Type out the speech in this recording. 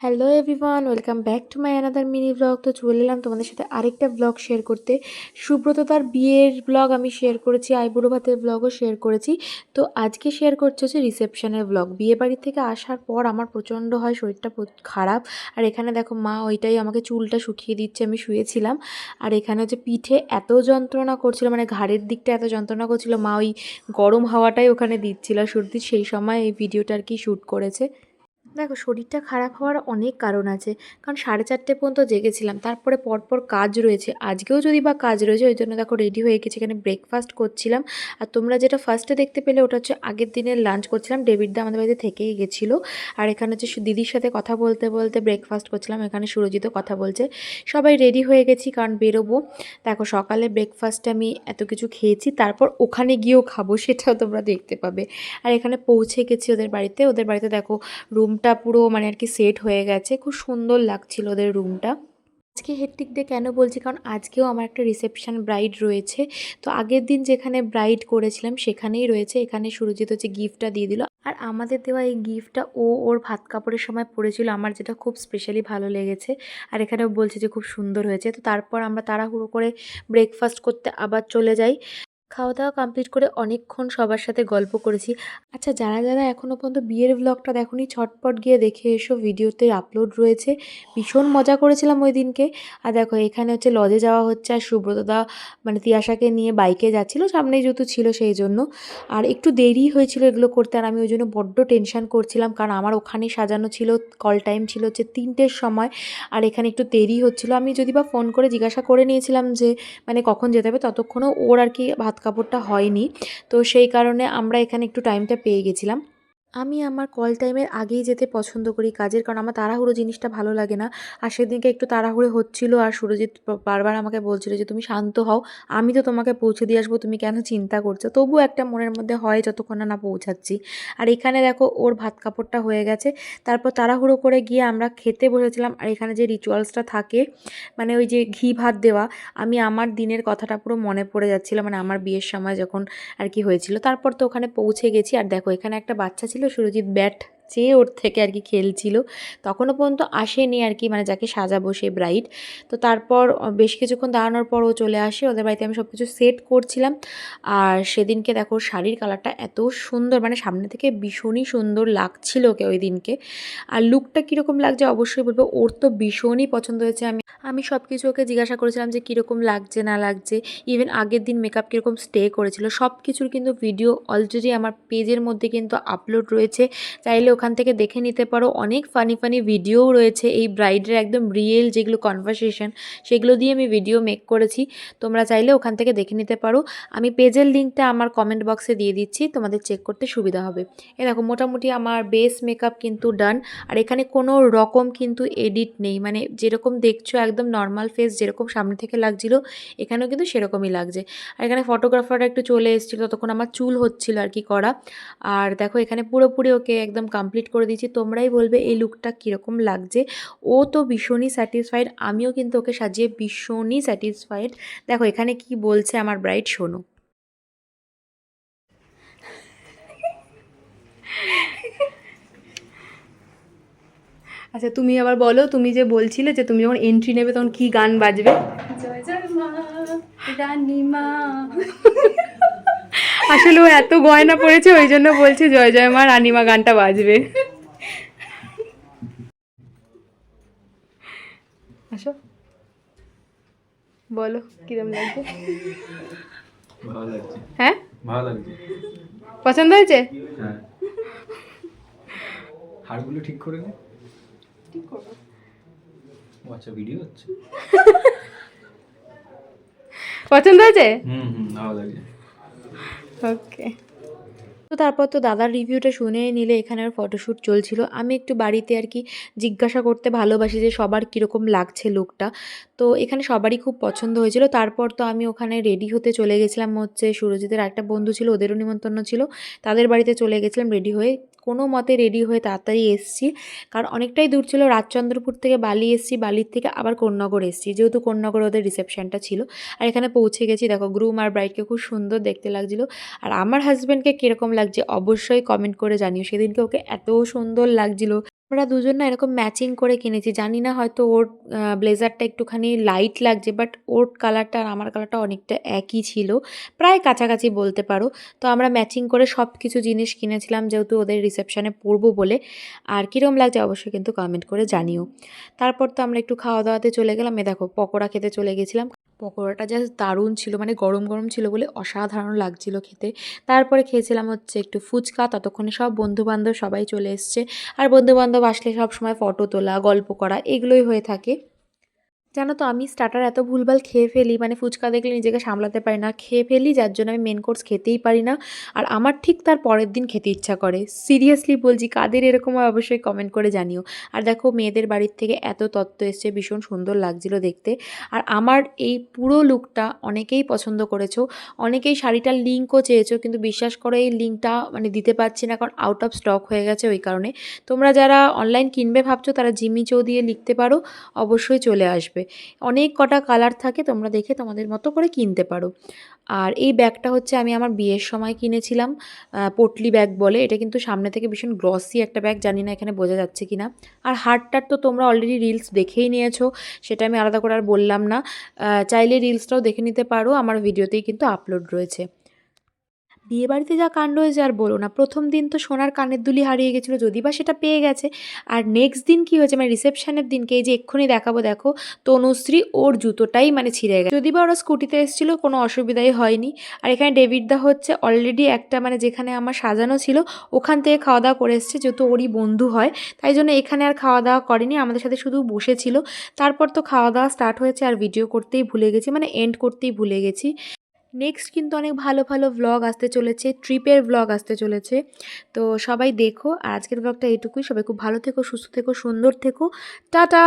Hello everyone, welcome back to my another mini blog. তো চলে এলাম তোমাদের সাথে আরেকটা ব্লগ শেয়ার করতে। সুব্রত তার বিয়ের ব্লগ আমি শেয়ার করেছি, আইবুড়ো ভাতের ব্লগও শেয়ার করেছি। তো আজকে শেয়ার করছে হচ্ছে রিসেপশনের ব্লগ। বিয়ে বাড়ি থেকে আসার পর আমার প্রচণ্ড হয় শরীরটা খারাপ। আর এখানে দেখো মা ওইটাই আমাকে চুলটা শুকিয়ে দিচ্ছে, আমি শুয়েছিলাম। আর এখানে হচ্ছে পিঠে এত যন্ত্রণা করছিল, মানে ঘাড়ের দিকটা এত যন্ত্রণা করছিল, মা ওই গরম হাওয়াটাই ওখানে দিচ্ছিল সর্দি। সেই সময় এই ভিডিওটা আর কি শ্যুট করেছে। দেখো শরীরটা খারাপ হওয়ার অনেক কারণ আছে, কারণ 4:30 পর্যন্ত জেগেছিলাম, তারপরে পরপর কাজ রয়েছে, আজকেও যদি বা কাজ রয়েছে, ওই জন্য দেখো রেডি হয়ে গেছি, এখানে ব্রেকফাস্ট করছিলাম। আর তোমরা যেটা ফার্স্টে দেখতে পেলে ওটা হচ্ছে আগের দিনের লাঞ্চ করছিলাম, ডেভিডদা আমাদের বাড়িতে থেকেই গেছিলো। আর এখানে হচ্ছে দিদির সাথে কথা বলতে বলতে ব্রেকফাস্ট করছিলাম, এখানে সুরজিতও কথা বলছে। সবাই রেডি হয়ে গেছি কারণ বেরোবো। দেখো সকালে ব্রেকফাস্টে আমি এত কিছু খেয়েছি, তারপর ওখানে গিয়েও খাবো, সেটাও তোমরা দেখতে পাবে। আর এখানে পৌঁছে গেছি ওদের বাড়িতে দেখো রুমটা পুরো মানে আর কি সেট হয়ে গেছে, খুব সুন্দর লাগছিল ওদের রুমটা। আজকে হেক্টিক ডে কেন বলছি, কারণ আজকেও আমার একটা রিসেপশন ব্রাইড রয়েছে। তো আগের দিন যেখানে ব্রাইড করেছিলাম সেখানেই রয়েছে, এখানে সুরজিৎ হচ্ছে গিফটটা দিয়ে দিল। আর আমাদের দেওয়া এই গিফটটা ওর ভাত কাপড়ের সময় পড়েছিল, আমার যেটা খুব স্পেশালি ভালো লেগেছে। আর এখানেও বলছে যে খুব সুন্দর হয়েছে। তো তারপর আমরা তাড়াহুড়ো করে ব্রেকফাস্ট করতে আবার চলে যাই। খাওয়া দাওয়া কমপ্লিট করে অনেকক্ষণ সবার সাথে গল্প করেছি। আচ্ছা, যারা যারা এখনও পর্যন্ত বিয়ের ব্লগটা দেখোনি, ছটপট গিয়ে দেখে এসো, ভিডিওতে আপলোড রয়েছে। ভীষণ মজা করেছিলাম ওই দিনকে। আর দেখো এখানে হচ্ছে লজে যাওয়া হচ্ছে, আর সুব্রতদা মানে তিয়াশাকে নিয়ে বাইকে যাচ্ছিলো, সামনেই যেহেতু ছিল সেই জন্য। আর একটু দেরি হয়েছিল এগুলো করতে, আর আমি ওই জন্য বড্ড টেনশন করছিলাম, কারণ আমার ওখানে সাজানো ছিল, কল টাইম ছিল হচ্ছে 3টের সময়। আর এখানে একটু দেরি হচ্ছিলো। আমি যদি বা ফোন করে জিজ্ঞাসা করে নিয়েছিলাম যে মানে কখন যেতে হবে, ততক্ষণও ওর আর কি ভাত কাপড়টা হয়নি। তো সেই কারণে আমরা এখানে একটু টাইমটা পেয়ে গেছিলাম। আমি আমার কল টাইমের আগেই যেতে পছন্দ করি কাজের, কারণ আমার তাড়াহুড়ো জিনিসটা ভালো লাগে না। আর সেদিনকে একটু তাড়াহুড়ো হচ্ছিল, আর সুরজিৎ বারবার আমাকে বলছিল যে তুমি শান্ত হও, আমি তো তোমাকে পৌঁছে দিয়ে আসবো, তুমি কেন চিন্তা করছো। তবুও একটা মনের মধ্যে হয় যতক্ষণ না পৌঁছাচ্ছি। আর এখানে দেখো ওর ভাত কাপড়টা হয়ে গেছে, তারপর তাড়াহুড়ো করে গিয়ে আমরা খেতে বসেছিলাম। আর এখানে যে রিচুয়ালসটা থাকে, মানে ওই যে ঘি ভাত দেওয়া, আমি আমার দিনের কথাটা পুরো মনে পড়ে যাচ্ছিলো, মানে আমার বিয়ের সময় যখন আর কি হয়েছিল। তারপর তো ওখানে পৌঁছে গেছি। আর দেখো এখানে একটা বাচ্চা ছিল, সুরজিৎ ব্যাট চেয়ে ওর থেকে আর কি খেলছিল, তখনও পর্যন্ত আসেনি আর কি, মানে যাকে সাজাবো সে ব্রাইড। তো তারপর বেশ কিছুক্ষণ দাঁড়ানোর পর ও চলে আসে, ওদের বাড়িতে আমি সব কিছু সেট করছিলাম। আর সেদিনকে দেখো শাড়ির কালারটা এত সুন্দর, মানে সামনে থেকে ভীষণই সুন্দর লাগছিল ওকে ওই দিনকে। আর লুকটা কীরকম লাগছে অবশ্যই বলবো, ওর তো ভীষণই পছন্দ হয়েছে। আমি আমি সব কিছু ওকে জিজ্ঞাসা করেছিলাম যে কীরকম লাগছে না লাগছে, ইভেন আগের দিন মেকআপ কীরকম স্টে করেছিল, সব কিছুর কিন্তু ভিডিও অলরেডি আমার পেজের মধ্যে কিন্তু আপলোড রয়েছে, চাইলে ওখান থেকে দেখে নিতে পারো। অনেক ফানি ফানি ভিডিওও রয়েছে এই ব্রাইডের, একদম রিয়েল যেগুলো কনভারসেশন, সেগুলো দিয়ে আমি ভিডিও মেক করেছি, তোমরা চাইলে ওখান থেকে দেখে নিতে পারো। আমি পেজের লিঙ্কটা আমার কমেন্ট বক্সে দিয়ে দিচ্ছি, তোমাদের চেক করতে সুবিধা হবে। এ দেখো মোটামুটি আমার বেস মেকআপ কিন্তু ডান। আর এখানে কোনো রকম কিন্তু এডিট নেই, মানে যেরকম দেখছো একদম নর্মাল ফেস যেরকম সামনে থেকে লাগছিল, এখানেও কিন্তু সেরকমই লাগছে। আর এখানে ফটোগ্রাফাররা একটু চলে এসেছিলো, ততক্ষণ আমার চুল হচ্ছিল আর কি করা। আর দেখো এখানে পুরোপুরি ওকে একদম কমপ্লিট করে দিয়েছি। তোমরাই বলবে এই লুকটা কীরকম লাগছে। ও তো ভীষণই স্যাটিসফাইড, আমিও কিন্তু ওকে সাজিয়ে ভীষণই স্যাটিসফাইড। দেখো এখানে কি বলছে আমার ব্রাইড, শোনো। আচ্ছা তুমি আবার বলো, তুমি যে বলছিলে যে তুমি যখন এন্ট্রি নেবে তখন কি গান বাজবে? জয় জয় মা রানী মা। আসলে ও এত গয়না পড়েছে, ওই জন্য বলছে জয় জয় মা রানীমা গানটা বাজবে। আসো বলো কিরম লাগছে। ভালো লাগছে। হ্যাঁ ভালো লাগছে। পছন্দ হয়েছে? হ্যাঁ। হাড়গুলো ঠিক করে নে। ঠিক করবো। ও আচ্ছা, ভিডিও হচ্ছে। পছন্দ হয়েছে? ভালো লাগছে। ওকে। তো তারপর তো দাদার রিভিউটা শুনেই নিলে, এখানে আর ফটোশ্যুট চলছিল। আমি একটু বাড়িতে আর কি জিজ্ঞাসা করতে ভালোবাসি যে সবার কীরকম লাগছে লুকটা। তো এখানে সবারই খুব পছন্দ হয়েছিল। তারপর তো আমি ওখানে রেডি হতে চলে গেছিলাম, হচ্ছে সুরজিতের একটা বন্ধু ছিল, ওদেরও নিমন্ত্রণ ছিল, তাদের বাড়িতে চলে গেছিলাম রেডি হয়ে। কোনো মতে রেডি হয়ে তাড়াতাড়ি এসেছি, কারণ অনেকটাই দূর ছিল। রাজচন্দ্রপুর থেকে বালি এসেছি, বালির থেকে আবার কোন্নগর এসেছি, যেহেতু কোন্নগর ওদের রিসেপশনটা ছিল। আর এখানে পৌঁছে গেছি, দেখো গ্রুম আর ব্রাইডকে খুব সুন্দর দেখতে লাগছিলো। আর আমার হাজব্যান্ডকে কীরকম লাগছে অবশ্যই কমেন্ট করে জানিও, সেদিনকে ওকে এত সুন্দর লাগছিল। আমরা দুজন না এরকম ম্যাচিং করে কিনেছি। জানি না হয়তো ওর ব্লেজারটা একটুখানি লাইট লাগছে, বাট ওর কালারটা আর আমার কালারটা অনেকটা একই ছিল। প্রায় কাছাকাছি বলতে পারো। তো আমরা ম্যাচিং করে সব কিছু জিনিস কিনেছিলাম যেহেতু ওদের রিসেপশনে পরবো বলে। আর কীরকম লাগছে অবশ্যই কিন্তু কমেন্ট করে জানিও। তারপর তো আমরা একটু খাওয়া-দাওয়াতে চলে গেলাম। দেখো পকোড়া খেতে চলে গেছিলাম। পকোড়াটা জাস্ট দারুণ ছিল, মানে গরম, গরম ছিল বলে অসাধারণ লাগছিল খেতে। তারপরে খেয়েছিলাম হচ্ছে একটু ফুচকা। ততক্ষণে সব বন্ধু-বান্ধব সবাই চলে এসছে। আর বন্ধু-বান্ধব আসলে সবসময় ফটো তোলা, গল্প করা এগুলোই হয়ে থাকে। জানো তো আমি স্টার্টার এত ভুলভাল খেয়ে ফেলি, মানে ফুচকা দেখলে নিজেকে সামলাতে পারি না, খেয়ে ফেলি, যার জন্য আমি মেন কোর্স খেতেই পারি না। আর আমার ঠিক তার পরের দিন খেতে ইচ্ছা করে। সিরিয়াসলি বলছি, কাদের এরকম হয় অবশ্যই কমেন্ট করে জানিও। আর দেখো মেয়েদের বাড়ির থেকে এত তত্ত্ব এসছে, ভীষণ সুন্দর লাগছিল দেখতে। আর আমার এই পুরো লুকটা অনেকেই পছন্দ করেছো, অনেকেই শাড়িটার লিঙ্কও চেয়েছো, কিন্তু বিশ্বাস করো এই লিঙ্কটা মানে দিতে পারছি না, কারণ আউট অফ স্টক হয়ে গেছে ওই কারণে। তোমরা যারা অনলাইন কিনবে ভাবছো তারা জিমি চৌ দিয়ে লিখতে পারো, অবশ্যই চলে আসবে। অনেক কটা কালার থাকে, তোমরা দেখে তোমাদের মতো করে কিনতে পারো। আর এই ব্যাগটা হচ্ছে আমি আমার বিয়ের সময় কিনেছিলাম, পটলি ব্যাগ বলে। এটা কিন্তু সামনে থেকে ভীষণ গ্লসি একটা ব্যাগ, জানি না এখানে বোঝা যাচ্ছে কি না। আর হারটার তো তোমরা অলরেডি রিলস দেখেই নিয়েছো, সেটা আমি আলাদা করে আর বললাম না। চাইলে রিলসটাও দেখে নিতে পারো, আমার ভিডিওতেই কিন্তু আপলোড রয়েছে। বিয়েবাড়িতে যা কাণ্ড হয়েছে আর বলো না। প্রথম দিন তো সোনার কানের দুলি হারিয়ে গেছিলো, যদি বা সেটা পেয়ে গেছে। আর নেক্সট দিন কী হয়েছে, মানে রিসেপশনের দিনকে, এই যে এক্ষুনি দেখাবো দেখো, তনুশ্রী ওর জুতোটাই মানে ছিঁড়ে গেছে। যদি বা ওরা স্কুটিতে এসেছিলো কোনো অসুবিধাই হয়নি। আর এখানে ডেভিডদা হচ্ছে অলরেডি একটা মানে যেখানে আমার সাজানো ছিল ওখান থেকে খাওয়া দাওয়া করে এসছে, যেহেতু ওরই বন্ধু হয়, তাই জন্য এখানে আর খাওয়া দাওয়া করেনি, আমাদের সাথে শুধু বসেছিল। তারপর তো খাওয়া দাওয়া স্টার্ট হয়েছে, আর ভিডিও করতেই ভুলে গেছি, মানে এন্ড করতেই ভুলে গেছি। নেক্সট কিন্তু অনেক ভালো ভালো ভ্লগ আসতে চলেছে, ট্রিপের ভ্লগ আসতে চলেছে। তো সবাই দেখো। আর আজকের ভ্লগটা এইটুকুই। সবাই খুব ভালো থেকো, সুস্থ থেকো, সুন্দর থেকো। টাটা।